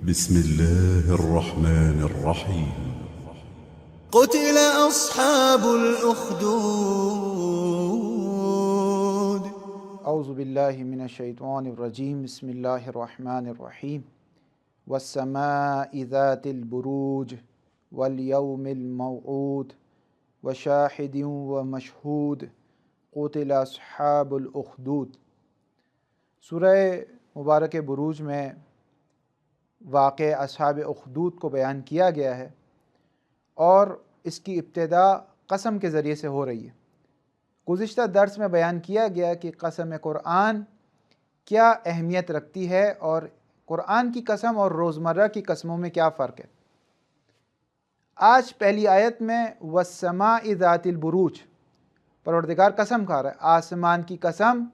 بسم الله الرحمن الرحيم. قتل أصحاب الأخدود. اعوذ باللہ من الشیطان الرجیم. بسم اللہ الرحمن الرحیم. والسماء ذات البروج والیوم الموعود وشاہد ومشہود قتل اصحاب الاخدود. سورہ مبارک بروج میں واقع اصحاب اخدود کو بیان کیا گیا ہے اور اس کی ابتدا قسم کے ذریعے سے ہو رہی ہے. گزشتہ درس میں بیان کیا گیا کہ قسم قرآن کیا اہمیت رکھتی ہے اور قرآن کی قسم اور روزمرہ کی قسموں میں کیا فرق ہے. آج پہلی آیت میں والسماء ذات البروج، پروردگار قسم کھا رہا ہے آسمان کی قسم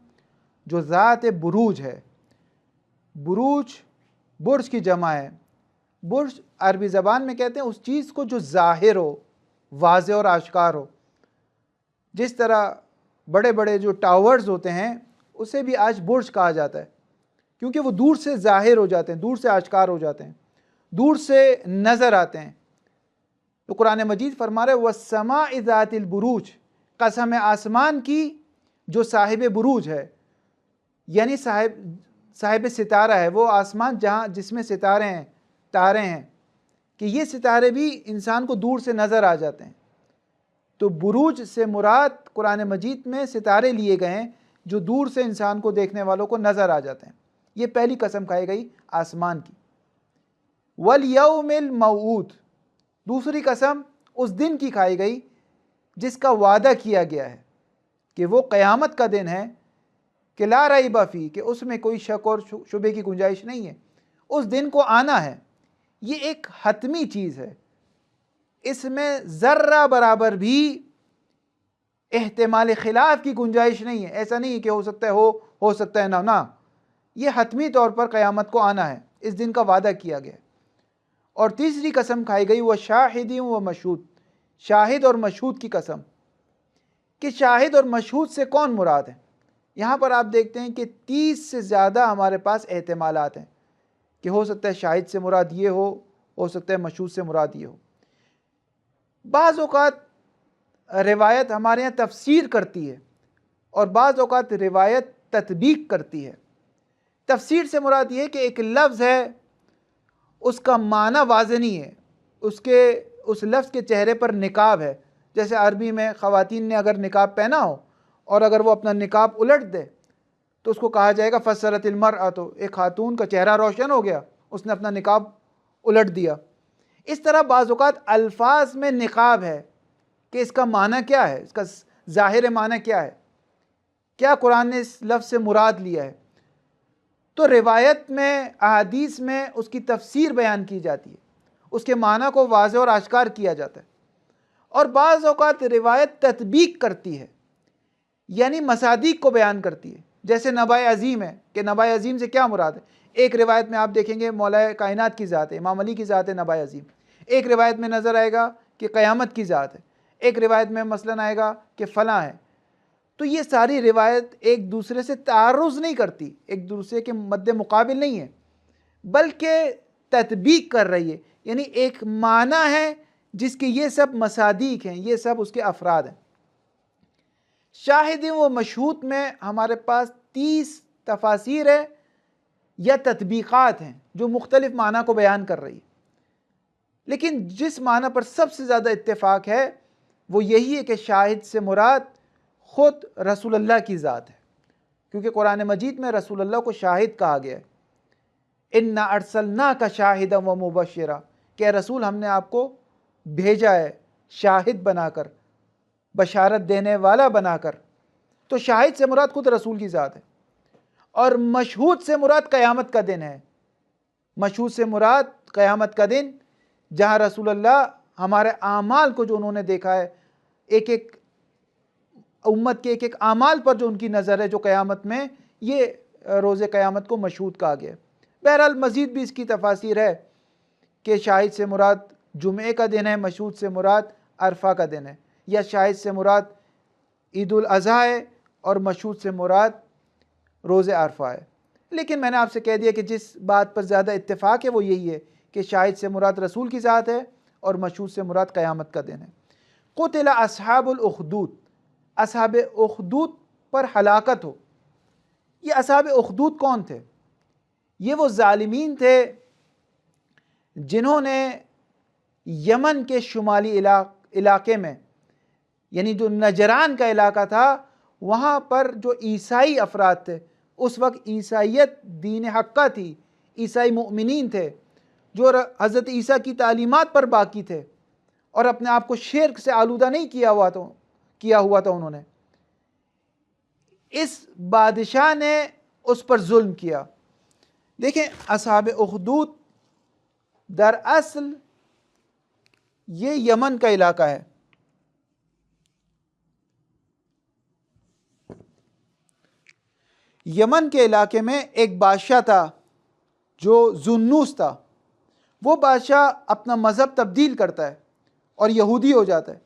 جو ذات بروج ہے. بروج برج کی جمع ہے. برج عربی زبان میں کہتے ہیں اس چیز کو جو ظاہر ہو، واضح اور آشکار ہو. جس طرح بڑے بڑے جو ٹاورز ہوتے ہیں اسے بھی آج برج کہا جاتا ہے، کیونکہ وہ دور سے ظاہر ہو جاتے ہیں، دور سے آشکار ہو جاتے ہیں، دور سے نظر آتے ہیں. تو قرآن مجید فرما رہا ہے وَالسَّمَاءِ ذَاتِ الْبُرُوجِ، قسم آسمان کی جو صاحب بروج ہے، یعنی صاحب ستارہ ہے. وہ آسمان جس میں ستارے ہیں، تارے ہیں، کہ یہ ستارے بھی انسان کو دور سے نظر آ جاتے ہیں. تو بروج سے مراد قرآن مجید میں ستارے لیے گئے ہیں جو دور سے انسان کو دیکھنے والوں کو نظر آ جاتے ہیں. یہ پہلی قسم کھائی گئی آسمان کی. والیوم الموعود، دوسری قسم اس دن کی کھائی گئی جس کا وعدہ کیا گیا ہے کہ وہ قیامت کا دن ہے، کہ لا ریب فیہ، کہ اس میں کوئی شک اور شبے کی گنجائش نہیں ہے. اس دن کو آنا ہے، یہ ایک حتمی چیز ہے. اس میں ذرہ برابر بھی احتمال خلاف کی گنجائش نہیں ہے. ایسا نہیں ہے کہ ہو سکتا ہے ہو سکتا ہے نہ. یہ حتمی طور پر قیامت کو آنا ہے، اس دن کا وعدہ کیا گیا. اور تیسری قسم کھائی گئی وہ شاہد و مشہود، شاہد اور مشہود کی قسم. کہ شاہد اور مشہود سے کون مراد ہے؟ یہاں پر آپ دیکھتے ہیں کہ 30 سے زیادہ ہمارے پاس احتمالات ہیں کہ ہو سکتا ہے شاہد سے مراد یہ ہو سکتا ہے مشہود سے مراد یہ ہو. بعض اوقات روایت ہمارے یہاں تفسیر کرتی ہے اور بعض اوقات روایت تطبیق کرتی ہے. تفسیر سے مراد یہ ہے کہ ایک لفظ ہے، اس کا معنی واضح نہیں ہے، اس لفظ کے چہرے پر نقاب ہے. جیسے عربی میں خواتین نے اگر نقاب پہنا ہو اور اگر وہ اپنا نقاب الٹ دے تو اس کو کہا جائے گا فسرت المرأۃ، ایک خاتون کا چہرہ روشن ہو گیا، اس نے اپنا نقاب الٹ دیا. اس طرح بعض اوقات الفاظ میں نقاب ہے کہ اس کا معنی کیا ہے، اس کا ظاہر معنی کیا ہے، کیا قرآن نے اس لفظ سے مراد لیا ہے. تو روایت میں، احادیث میں اس کی تفسیر بیان کی جاتی ہے، اس کے معنی کو واضح اور آشکار کیا جاتا ہے. اور بعض اوقات روایت تطبیق کرتی ہے، یعنی مصادیق کو بیان کرتی ہے. جیسے نبأ عظیم ہے، کہ نبأ عظیم سے کیا مراد ہے. ایک روایت میں آپ دیکھیں گے مولا کائنات کی ذات ہے، امام علی کی ذات ہے نبأ عظیم. ایک روایت میں نظر آئے گا کہ قیامت کی ذات ہے. ایک روایت میں مثلاً آئے گا کہ فلاں ہے. تو یہ ساری روایت ایک دوسرے سے تعارض نہیں کرتی، ایک دوسرے کے مد مقابل نہیں ہے، بلکہ تطبیق کر رہی ہے. یعنی ایک معنی ہے جس کے یہ سب مصادیق ہیں، یہ سب اس کے افراد ہیں. شاہد و مشہود میں ہمارے پاس 30 تفاسیر ہے یا تطبیقات ہیں جو مختلف معنی کو بیان کر رہی ہے. لیکن جس معنی پر سب سے زیادہ اتفاق ہے وہ یہی ہے کہ شاہد سے مراد خود رسول اللہ کی ذات ہے، کیونکہ قرآن مجید میں رسول اللہ کو شاہد کہا گیا ہے. اِنَّا أَرْسَلْنَاكَ شَاهِدًا وَمُبَشِّرًا، کہ رسول ہم نے آپ کو بھیجا ہے شاہد بنا کر، بشارت دینے والا بنا کر. تو شاہد سے مراد خود رسول کی ذات ہے. اور مشہود سے مراد قیامت کا دن ہے. مشہود سے مراد قیامت کا دن جہاں رسول اللہ ہمارے اعمال کو جو انہوں نے دیکھا ہے، ایک ایک امت کے ایک ایک اعمال پر جو ان کی نظر ہے، جو قیامت میں یہ روز قیامت کو مشہود کہا گیا ہے. بہرحال مزید بھی اس کی تفاسیر ہے کہ شاہد سے مراد جمعے کا دن ہے، مشہود سے مراد عرفہ کا دن ہے، یا شاہد سے مراد عید الاضحیٰ ہے اور مشہود سے مراد روز عرفہ ہے. لیکن میں نے آپ سے کہہ دیا کہ جس بات پر زیادہ اتفاق ہے وہ یہی ہے کہ شاہد سے مراد رسول کی ذات ہے اور مشہود سے مراد قیامت کا دن ہے۔ قتل اصحاب الاخدود، اصحاب اخدود پر ہلاکت ہو۔ یہ اصحاب اخدود کون تھے؟ یہ وہ ظالمین تھے جنہوں نے یمن کے شمالی علاقے میں، یعنی جو نجران کا علاقہ تھا، وہاں پر جو عیسائی افراد تھے، اس وقت عیسائیت دین حقہ تھی، عیسائی مؤمنین تھے جو حضرت عیسیٰ کی تعلیمات پر باقی تھے اور اپنے آپ کو شرک سے آلودہ نہیں کیا ہوا تھا انہوں نے۔ اس بادشاہ نے اس پر ظلم کیا۔ دیکھیں، اصحاب اخدود دراصل یہ یمن کا علاقہ ہے۔ یمن کے علاقے میں ایک بادشاہ تھا جو ذوالنوس تھا۔ وہ بادشاہ اپنا مذہب تبدیل کرتا ہے اور یہودی ہو جاتا ہے۔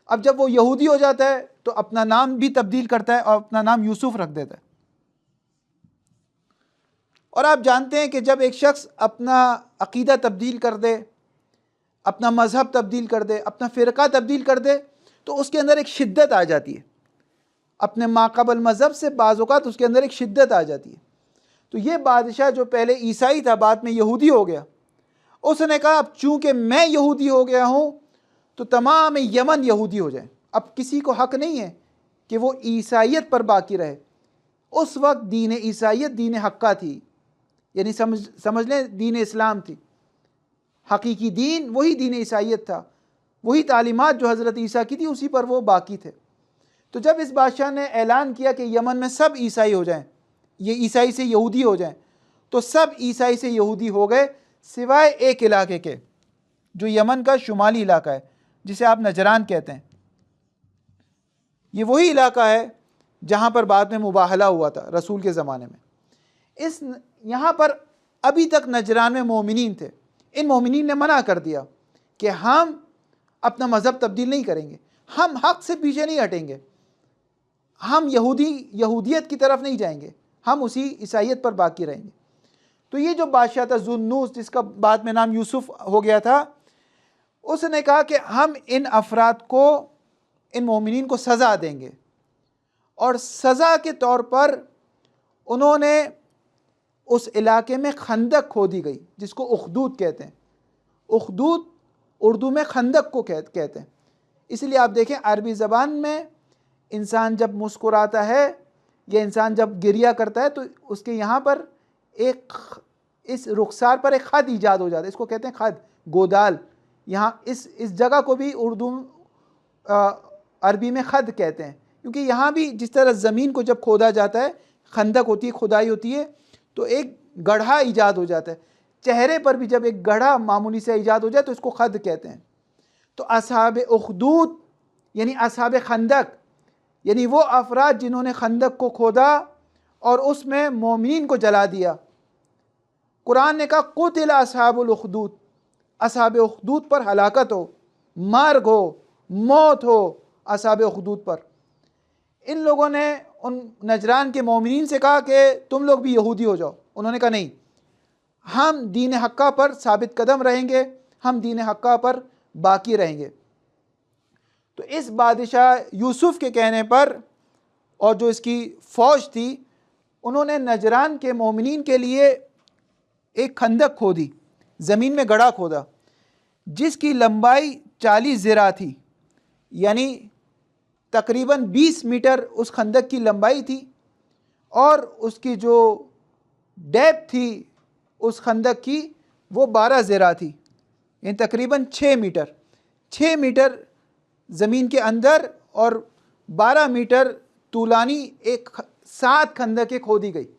اب جب وہ یہودی ہو جاتا ہے تو اپنا نام بھی تبدیل کرتا ہے اور اپنا نام یوسف رکھ دیتا ہے۔ اور آپ جانتے ہیں کہ جب ایک شخص اپنا عقیدہ تبدیل کر دے، اپنا مذہب تبدیل کر دے، اپنا فرقہ تبدیل کر دے، تو اس کے اندر ایک شدت آ جاتی ہے۔ اپنے ماقبل مذہب سے بعض اوقات اس کے اندر ایک شدت آ جاتی ہے۔ تو یہ بادشاہ جو پہلے عیسائی تھا بعد میں یہودی ہو گیا، اس نے کہا اب چونکہ میں یہودی ہو گیا ہوں تو تمام یمن یہودی ہو جائیں۔ اب کسی کو حق نہیں ہے کہ وہ عیسائیت پر باقی رہے۔ اس وقت دین عیسائیت دین حقہ تھی، یعنی سمجھ لیں دین اسلام تھی۔ حقیقی دین وہی دین عیسائیت تھا، وہی تعلیمات جو حضرت عیسیٰ کی تھی اسی پر وہ باقی تھے۔ تو جب اس بادشاہ نے اعلان کیا کہ یمن میں سب عیسائی ہو جائیں، یہ عیسائی سے یہودی ہو جائیں، تو سب عیسائی سے یہودی ہو گئے سوائے ایک علاقے کے جو یمن کا شمالی علاقہ ہے، جسے آپ نجران کہتے ہیں۔ یہ وہی علاقہ ہے جہاں پر بعد میں مباہلہ ہوا تھا رسول کے زمانے میں۔ یہاں پر ابھی تک نجران میں مومنین تھے۔ ان مومنین نے منع کر دیا کہ ہم اپنا مذہب تبدیل نہیں کریں گے، ہم حق سے پیچھے نہیں ہٹیں گے، ہم یہودیت کی طرف نہیں جائیں گے، ہم اسی عیسائیت پر باقی رہیں گے۔ تو یہ جو بادشاہ تھا ذوالنوس، جس کا بعد میں نام یوسف ہو گیا تھا، اس نے کہا کہ ہم ان افراد کو، ان مومنین کو سزا دیں گے، اور سزا کے طور پر انہوں نے اس علاقے میں خندق کھودی گئی، جس کو اخدود کہتے ہیں۔ اخدود اردو میں خندق کو کہتے ہیں۔ اس لیے آپ دیکھیں عربی زبان میں انسان جب مسکراتا ہے یا انسان جب گریہ کرتا ہے تو اس کے یہاں پر اس رخسار پر ایک خط ایجاد ہو جاتا ہے، اس کو کہتے ہیں خط، گودال۔ یہاں اس جگہ کو بھی عربی میں خد کہتے ہیں، کیونکہ یہاں بھی جس طرح زمین کو جب کھودا جاتا ہے، خندق ہوتی ہے، کھدائی ہوتی ہے، تو ایک گڑھا ایجاد ہو جاتا ہے۔ چہرے پر بھی جب ایک گڑھا معمولی سے ایجاد ہو جائے تو اس کو خد کہتے ہیں۔ تو اصحاب اخدود یعنی اصحاب خندق، یعنی وہ افراد جنہوں نے خندق کو کھودا اور اس میں مومنین کو جلا دیا۔ قرآن نے کہا قتل اصحاب الاخدود، اصحاب اخدود پر ہلاکت ہو، مرگ ہو، موت ہو اصحاب اخدود پر۔ ان لوگوں نے ان نجران کے مومنین سے کہا کہ تم لوگ بھی یہودی ہو جاؤ۔ انہوں نے کہا نہیں، ہم دین حقہ پر ثابت قدم رہیں گے، ہم دین حقہ پر باقی رہیں گے۔ تو اس بادشاہ یوسف کے کہنے پر اور جو اس کی فوج تھی، انہوں نے نجران کے مومنین کے لیے ایک خندق کھودی، زمین میں گڑھا کھودا، جس کی لمبائی 40 ذراع تھی، یعنی تقریباً 20 میٹر اس خندق کی لمبائی تھی، اور اس کی جو ڈیپتھ تھی اس خندق کی وہ 12 ذراع تھی، یعنی تقریباً 6 میٹر۔ 6 میٹر زمین کے اندر اور 12 میٹر طولانی ایک 7 خندقیں کھودی گئی،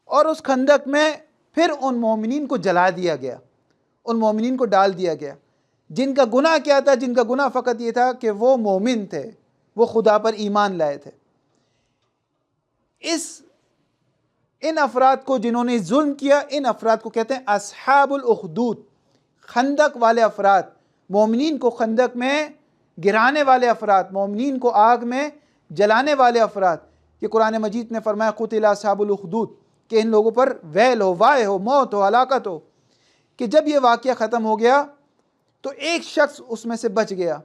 اور اس خندق میں پھر ان مومنین کو جلا دیا گیا، ان مومنین کو ڈال دیا گیا۔ جن کا گناہ کیا تھا؟ جن کا گناہ فقط یہ تھا کہ وہ مومن تھے، وہ خدا پر ایمان لائے تھے۔ ان افراد کو جنہوں نے ظلم کیا، ان افراد کو کہتے ہیں اصحاب الاخدود، خندق والے افراد، مومنین کو خندق میں گرانے والے افراد، مومنین کو آگ میں جلانے والے افراد۔ کہ قرآن مجید نے فرمایا قتل اصحاب الاخدود، کہ ان لوگوں پر ویل ہو، وائے ہو، موت ہو، ہلاکت ہو، کہ جب یہ واقعہ ختم ہو گیا تو ایک شخص اس میں سے بچ گیا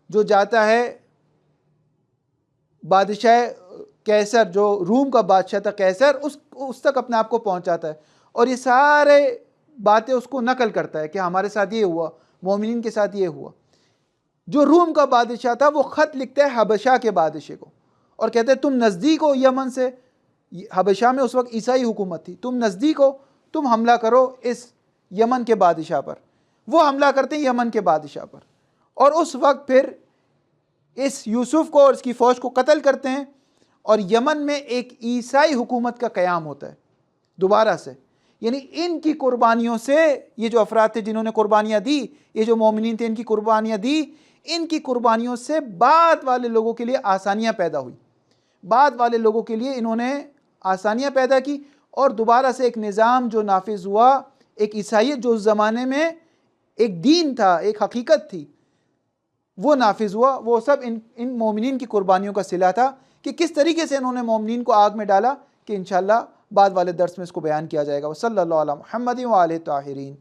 جو جاتا ہے بادشاہ قیصر، جو روم کا بادشاہ تھا قیصر، اس تک اپنے آپ کو پہنچاتا ہے اور یہ سارے باتیں اس کو نقل کرتا ہے کہ ہمارے ساتھ یہ ہوا، مومنین کے ساتھ یہ ہوا۔ جو روم کا بادشاہ تھا وہ خط لکھتا ہے حبشہ کے بادشاہ کو اور کہتے ہیں تم نزدیک ہو یمن سے، حبشہ میں اس وقت عیسائی حکومت تھی، تم نزدیک ہو، تم حملہ کرو اس یمن کے بادشاہ پر۔ وہ حملہ کرتے ہیں یمن کے بادشاہ پر اور اس وقت پھر اس یوسف کو اور اس کی فوج کو قتل کرتے ہیں اور یمن میں ایک عیسائی حکومت کا قیام ہوتا ہے دوبارہ سے۔ یعنی ان کی قربانیوں سے، یہ جو افراد تھے جنہوں نے قربانیاں دی، یہ جو مومنین تھے ان کی قربانیاں دی، ان کی قربانیوں سے بعد والے لوگوں کے لیے آسانیاں پیدا ہوئی، بعد والے لوگوں کے لیے انہوں نے آسانیاں پیدا کی اور دوبارہ سے ایک نظام جو نافذ ہوا، ایک عیسائیت جو اس زمانے میں ایک دین تھا، ایک حقیقت تھی، وہ نافذ ہوا۔ وہ سب ان مومنین کی قربانیوں کا صلہ تھا کہ کس طریقے سے انہوں نے مومنین کو آگ میں ڈالا، کہ انشاءاللہ بعد والے درس میں اس کو بیان کیا جائے گا۔ وصلی اللہ علی محمد و آلہ طاہرین۔